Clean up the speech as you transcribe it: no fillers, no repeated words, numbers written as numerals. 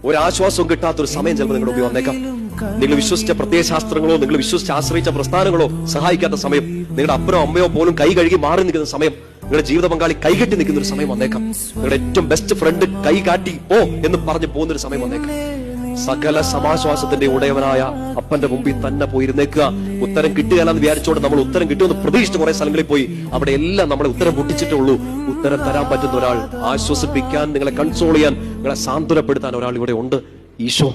ഒരാശ്വാസവും കിട്ടാത്തൊരു സമയം ചിലപ്പോൾ നിങ്ങളുടെ മുമ്പിൽ വന്നേക്കാം. നിങ്ങൾ വിശ്വസിച്ച പ്രത്യയശാസ്ത്രങ്ങളോ നിങ്ങൾ വിശ്വസിച്ച് ആശ്രയിച്ച പ്രസ്ഥാനങ്ങളോ സഹായിക്കാത്ത സമയം, നിങ്ങളുടെ അപ്പനോ അമ്മയോ പോലും കൈ കഴുകി മാറി നിൽക്കുന്ന സമയം, നിങ്ങളുടെ ജീവിത പങ്കാളി കൈകെട്ടി നിൽക്കുന്ന ഒരു സമയം വന്നേക്കാം. നിങ്ങളുടെ ഏറ്റവും ബെസ്റ്റ് ഫ്രണ്ട് കൈ കാട്ടി ഓ എന്ന് പറഞ്ഞ് പോകുന്നൊരു സമയം വന്നേക്കാം. സകല സമാശ്വാസത്തിന്റെ ഉടയവനായ അപ്പന്റെ മുമ്പിൽ തന്നെ പോയിരുന്നേക്കുക. ഉത്തരം കിട്ടുകയല്ലെന്ന് വിചാരിച്ചോണ്ട് നമ്മൾ ഉത്തരം കിട്ടുമെന്ന് പ്രതീക്ഷിച്ച് കുറെ സ്ഥലങ്ങളിൽ പോയി അവിടെ എല്ലാം നമ്മളെ ഉത്തരം പൊട്ടിച്ചിട്ടേ ഉള്ളൂ. ഉത്തരം തരാൻ പറ്റുന്ന ഒരാൾ, ആശ്വസിപ്പിക്കാൻ, നിങ്ങളെ കൺസോൾ ചെയ്യാൻ, നിങ്ങളെ സാന്ത്വനപ്പെടുത്താൻ ഒരാൾ ഇവിടെ ഉണ്ട്. ഈശോ.